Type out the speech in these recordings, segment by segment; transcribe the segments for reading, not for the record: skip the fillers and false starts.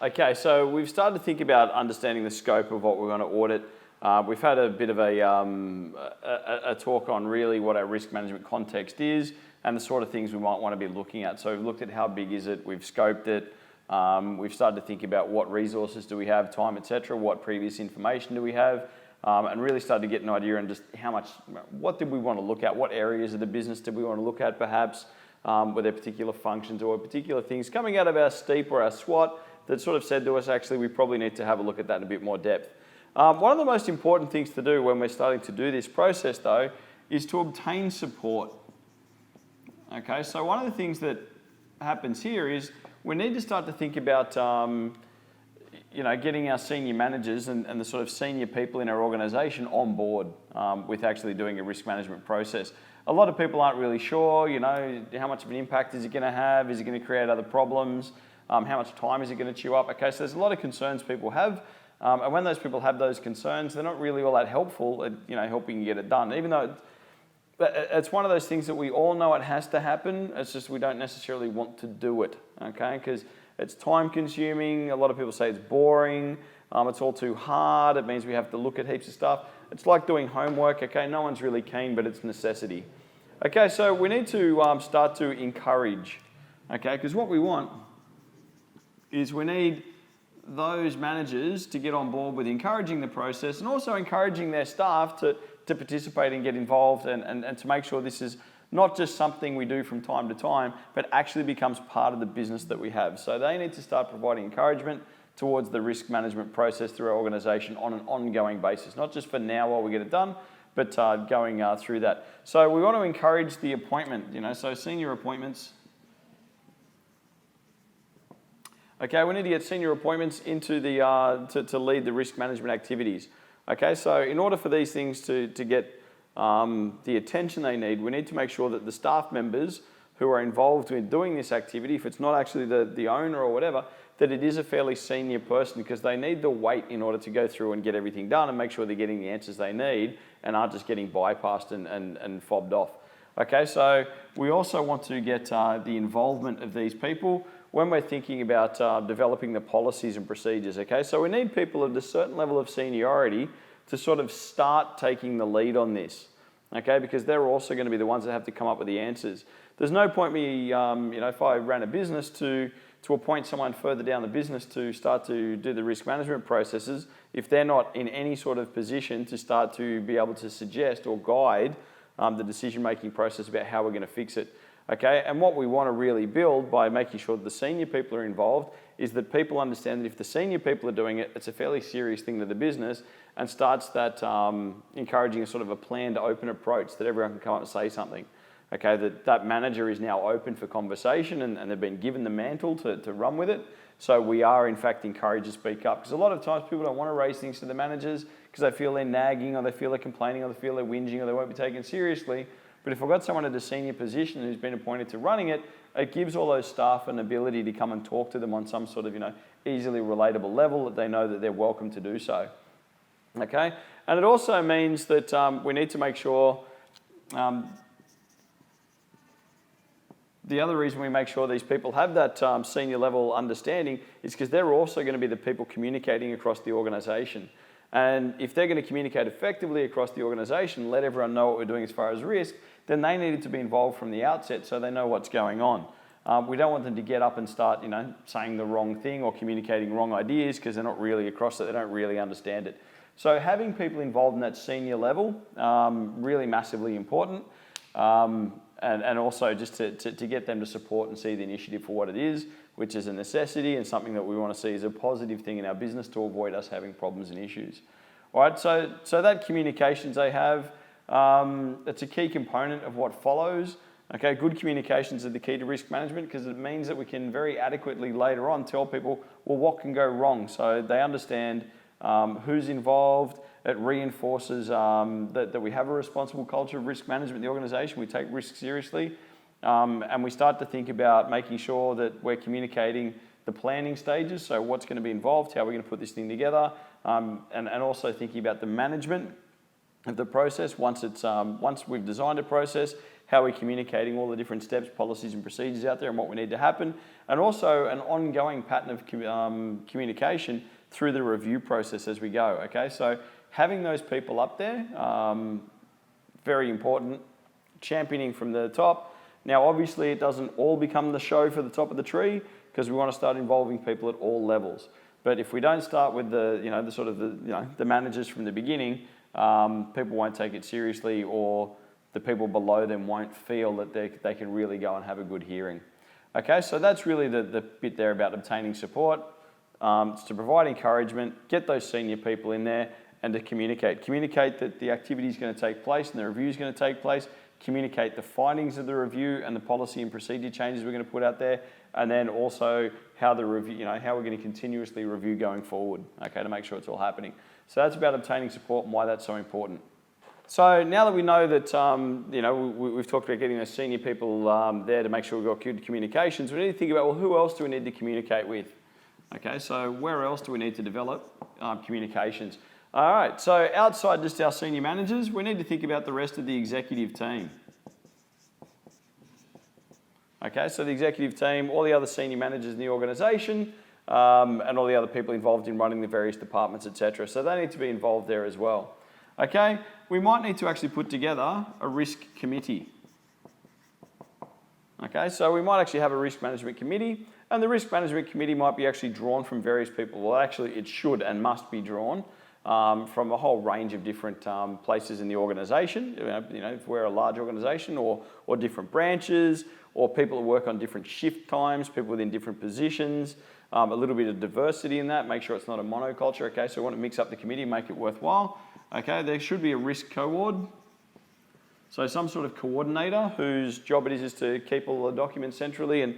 Okay, so we've started to think about understanding the scope of what we're going to audit. We've had a bit of a talk on really what our risk management context is and the sort of things we might want to be looking at. So we've looked at how big is it, we've scoped it, we've started to think about what resources do we have, time, etc., what previous information do we have, and really started to get an idea on just how much, what did we want to look at, what areas of the business did we want to look at perhaps, were there particular functions or particular things coming out of our STEEP or our SWOT that sort of said to us, actually, we probably need to have a look at that in a bit more depth. One of the most important things to do when we're starting to do this process, though, is to obtain support. Okay, so one of the things that happens here is we need to start to think about, getting our senior managers and the sort of senior people in our organisation on board with actually doing a risk management process. A lot of people aren't really sure, how much of an impact is it going to have? Is it going to create other problems? How much time is it going to chew up? Okay, so there's a lot of concerns people have, and when those people have those concerns, they're not really all that helpful at helping you get it done. Even though it's one of those things that we all know it has to happen, it's just we don't necessarily want to do it, okay? Because it's time consuming, a lot of people say it's boring, it's all too hard, it means we have to look at heaps of stuff. It's like doing homework, okay? No one's really keen, but it's necessity. Okay, so we need to start to encourage, okay? Because what we want is we need those managers to get on board with encouraging the process and also encouraging their staff to participate and get involved and to make sure this is not just something we do from time to time, but actually becomes part of the business that we have. So they need to start providing encouragement towards the risk management process through our organisation on an ongoing basis, not just for now while we get it done, but going through that. So we want to encourage the appointment, so senior appointments. Okay, we need to get senior appointments into the to lead the risk management activities. Okay, so in order for these things to get the attention they need, we need to make sure that the staff members who are involved in doing this activity, if it's not actually the owner or whatever, that it is a fairly senior person because they need the weight in order to go through and get everything done and make sure they're getting the answers they need and aren't just getting bypassed and fobbed off. Okay, so we also want to get the involvement of these people when we're thinking about developing the policies and procedures, okay? So we need people of a certain level of seniority to sort of start taking the lead on this, okay? Because they're also going to be the ones that have to come up with the answers. There's no point me, if I ran a business to appoint someone further down the business to start to do the risk management processes if they're not in any sort of position to start to be able to suggest or guide the decision-making process about how we're going to fix it. Okay, and what we want to really build by making sure that the senior people are involved is that people understand that if the senior people are doing it, it's a fairly serious thing to the business and starts that encouraging a sort of a planned open approach that everyone can come up and say something. Okay, that manager is now open for conversation and they've been given the mantle to run with it. So we are in fact encouraged to speak up because a lot of times people don't want to raise things to the managers because they feel they're nagging or they feel they're complaining or they feel they're whinging or they won't be taken seriously. But if I've got someone at a senior position who's been appointed to running it, it gives all those staff an ability to come and talk to them on some sort of, easily relatable level that they know that they're welcome to do so. Okay? And it also means that we need to make sure, the other reason we make sure these people have that senior level understanding is because they're also going to be the people communicating across the organisation. And if they're going to communicate effectively across the organisation, let everyone know what we're doing as far as risk, then they needed to be involved from the outset so they know what's going on. We don't want them to get up and start, saying the wrong thing or communicating wrong ideas because they're not really across it, they don't really understand it. So having people involved in that senior level, really massively important. And also just to get them to support and see the initiative for what it is, which is a necessity and something that we want to see as a positive thing in our business to avoid us having problems and issues. All right, so that communications they have, it's a key component of what follows. Okay, good communications are the key to risk management because it means that we can very adequately later on tell people, well, what can go wrong? So they understand who's involved. It reinforces that we have a responsible culture of risk management in the organisation. We take risk seriously. And we start to think about making sure that we're communicating the planning stages, so what's going to be involved, how we're going to put this thing together, and also thinking about the management of the process once we've designed a process, how we're communicating all the different steps, policies and procedures out there and what we need to happen, and also an ongoing pattern of communication through the review process as we go, okay? So having those people up there, very important, championing from the top. Now, obviously, it doesn't all become the show for the top of the tree because we want to start involving people at all levels. But if we don't start with the managers from the beginning, people won't take it seriously, or the people below them won't feel that they can really go and have a good hearing. Okay, so that's really the bit there about obtaining support. It's to provide encouragement, get those senior people in there, and to communicate. Communicate that the activity is going to take place and the review is going to take place. Communicate the findings of the review and the policy and procedure changes we're going to put out there, and then also how the review, how we're going to continuously review going forward, okay, to make sure it's all happening. So that's about obtaining support and why that's so important. So now that we know that, we've talked about getting those senior people there to make sure we've got good communications, we need to think about, well, who else do we need to communicate with? Okay, so where else do we need to develop communications? All right, so outside just our senior managers, we need to think about the rest of the executive team. Okay, so the executive team, all the other senior managers in the organisation, and all the other people involved in running the various departments, etc. So they need to be involved there as well. Okay, we might need to actually put together a risk committee. Okay, so we might actually have a risk management committee, and the risk management committee might be actually drawn from various people. Well, actually, it should and must be drawn from a whole range of different places in the organisation. If we're a large organisation, or different branches, or people that work on different shift times, people within different positions, a little bit of diversity in that, make sure it's not a monoculture. Okay, so we want to mix up the committee, make it worthwhile. Okay, there should be a risk co-ord. So some sort of coordinator whose job it is to keep all the documents centrally and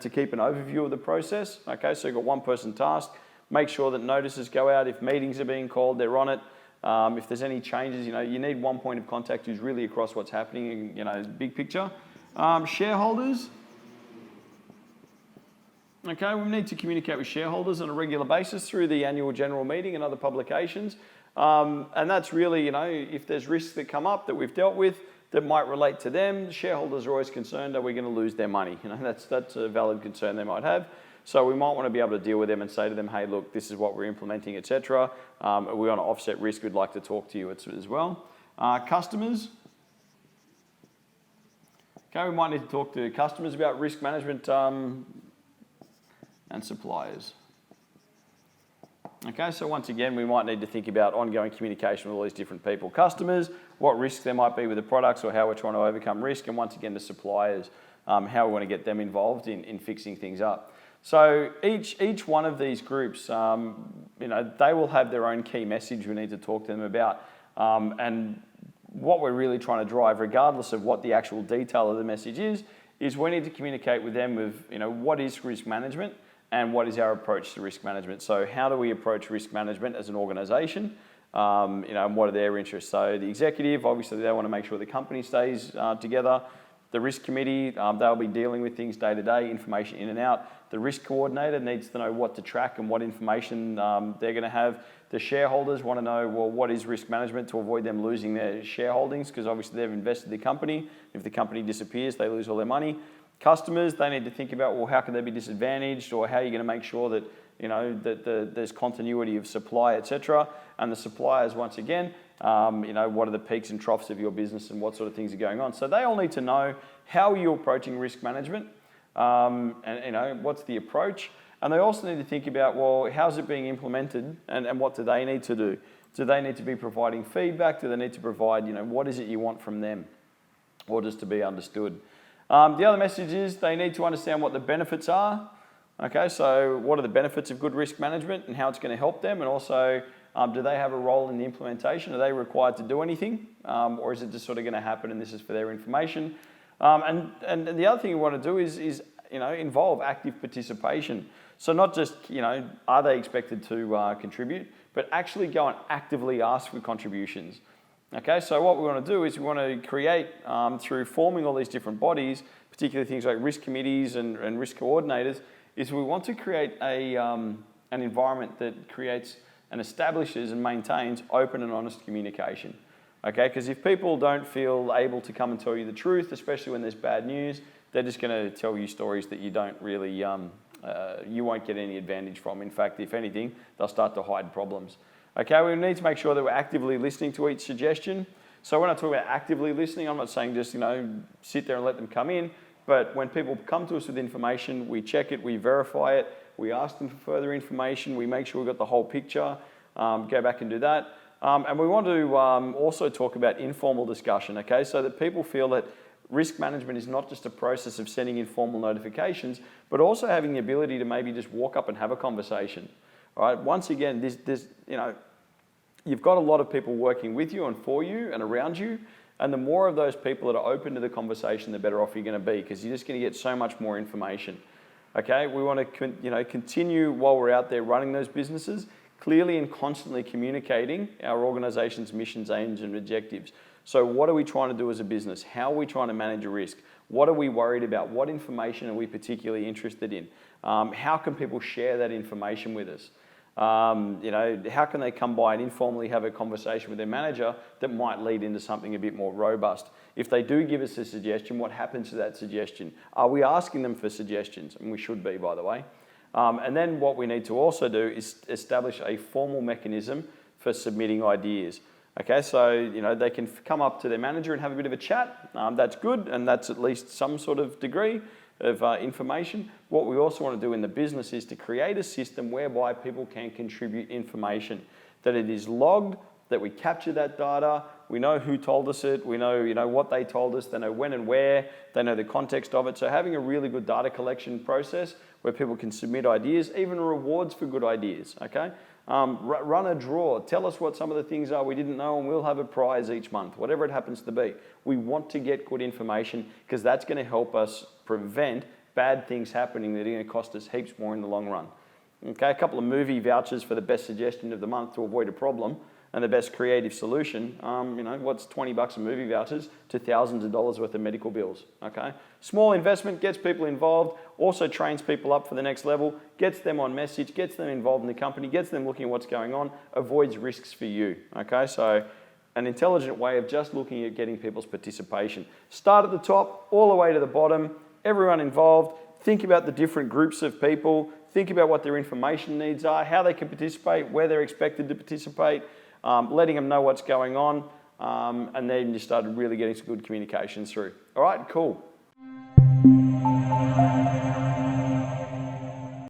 to keep an overview of the process. Okay, so you've got one person tasked. Make sure that notices go out. If meetings are being called, they're on it. If there's any changes, you need one point of contact who's really across what's happening, big picture. Shareholders. Okay, we need to communicate with shareholders on a regular basis through the annual general meeting and other publications. And that's really, if there's risks that come up that we've dealt with that might relate to them, the shareholders are always concerned, are we going to lose their money? That's a valid concern they might have. So we might want to be able to deal with them and say to them, hey, look, this is what we're implementing, etc. We want to offset risk. We'd like to talk to you as well. Customers. Okay, we might need to talk to customers about risk management and suppliers. Okay, so once again, we might need to think about ongoing communication with all these different people. Customers, what risks there might be with the products or how we're trying to overcome risk, and once again, the suppliers, how we want to get them involved in fixing things up. So each one of these groups, they will have their own key message we need to talk to them about, and what we're really trying to drive, regardless of what the actual detail of the message is we need to communicate with them with, what is risk management and what is our approach to risk management. So how do we approach risk management as an organisation, and what are their interests? So the executive, obviously, they want to make sure the company stays together. The risk committee, they'll be dealing with things day to day, information in and out. The risk coordinator needs to know what to track and what information they're going to have. The shareholders want to know, well, what is risk management to avoid them losing their shareholdings, because obviously they've invested in the company. If the company disappears, they lose all their money. Customers, they need to think about, well, how can they be disadvantaged, or how are you going to make sure that, there's continuity of supply, etc. And the suppliers, once again, what are the peaks and troughs of your business and what sort of things are going on. So they all need to know how you're approaching risk management, and what's the approach. And they also need to think about, well, how's it being implemented, and what do they need to do? Do they need to be providing feedback? Do they need to provide, what is it you want from them, or just to be understood? The other message is they need to understand what the benefits are. Okay, so what are the benefits of good risk management and how it's going to help them, and also do they have a role in the implementation? Are they required to do anything, or is it just sort of going to happen and this is for their information? And the other thing we want to do is involve active participation. So not just, are they expected to contribute, but actually go and actively ask for contributions. Okay, so what we want to do is we want to create, through forming all these different bodies, particularly things like risk committees and risk coordinators, is we want to create an environment that creates and establishes and maintains open and honest communication. Okay, because if people don't feel able to come and tell you the truth, especially when there's bad news, they're just going to tell you stories that you don't really, you won't get any advantage from. In fact, if anything, they'll start to hide problems. Okay, we need to make sure that we're actively listening to each suggestion. So when I talk about actively listening, I'm not saying just, sit there and let them come in, but when people come to us with information, we check it, we verify it, we ask them for further information, we make sure we've got the whole picture, go back and do that. And we want to also talk about informal discussion, okay? So that people feel that risk management is not just a process of sending informal notifications, but also having the ability to maybe just walk up and have a conversation, all right? Once again, you've got a lot of people working with you and for you and around you, and the more of those people that are open to the conversation, the better off you're going to be, because you're just going to get so much more information, okay? We want to continue while we're out there running those businesses, clearly and constantly communicating our organization's missions, aims, and objectives. So what are we trying to do as a business? How are we trying to manage a risk? What are we worried about? What information are we particularly interested in? How can people share that information with us? How can they come by and informally have a conversation with their manager that might lead into something a bit more robust? If they do give us a suggestion, what happens to that suggestion? Are we asking them for suggestions? And we should be, by the way. And then what we need to also do is establish a formal mechanism for submitting ideas. Okay, so they can come up to their manager and have a bit of a chat. That's good, and that's at least some sort of degree of information. What we also want to do in the business is to create a system whereby people can contribute information, that it is logged, that we capture that data, we know who told us it, we know what they told us, they know when and where, they know the context of it. So having a really good data collection process where people can submit ideas, even rewards for good ideas, okay? Run a draw, tell us what some of the things are we didn't know, and we'll have a prize each month, whatever it happens to be. We want to get good information because that's going to help us prevent bad things happening that are going to cost us heaps more in the long run. Okay, a couple of movie vouchers for the best suggestion of the month to avoid a problem, and the best creative solution, what's $20 a movie vouchers to thousands of dollars worth of medical bills, okay? Small investment gets people involved, also trains people up for the next level, gets them on message, gets them involved in the company, gets them looking at what's going on, avoids risks for you, okay? So an intelligent way of just looking at getting people's participation. Start at the top, all the way to the bottom, everyone involved, think about the different groups of people, think about what their information needs are, how they can participate, where they're expected to participate, letting them know what's going on, and then you started really getting some good communications through. All right, cool.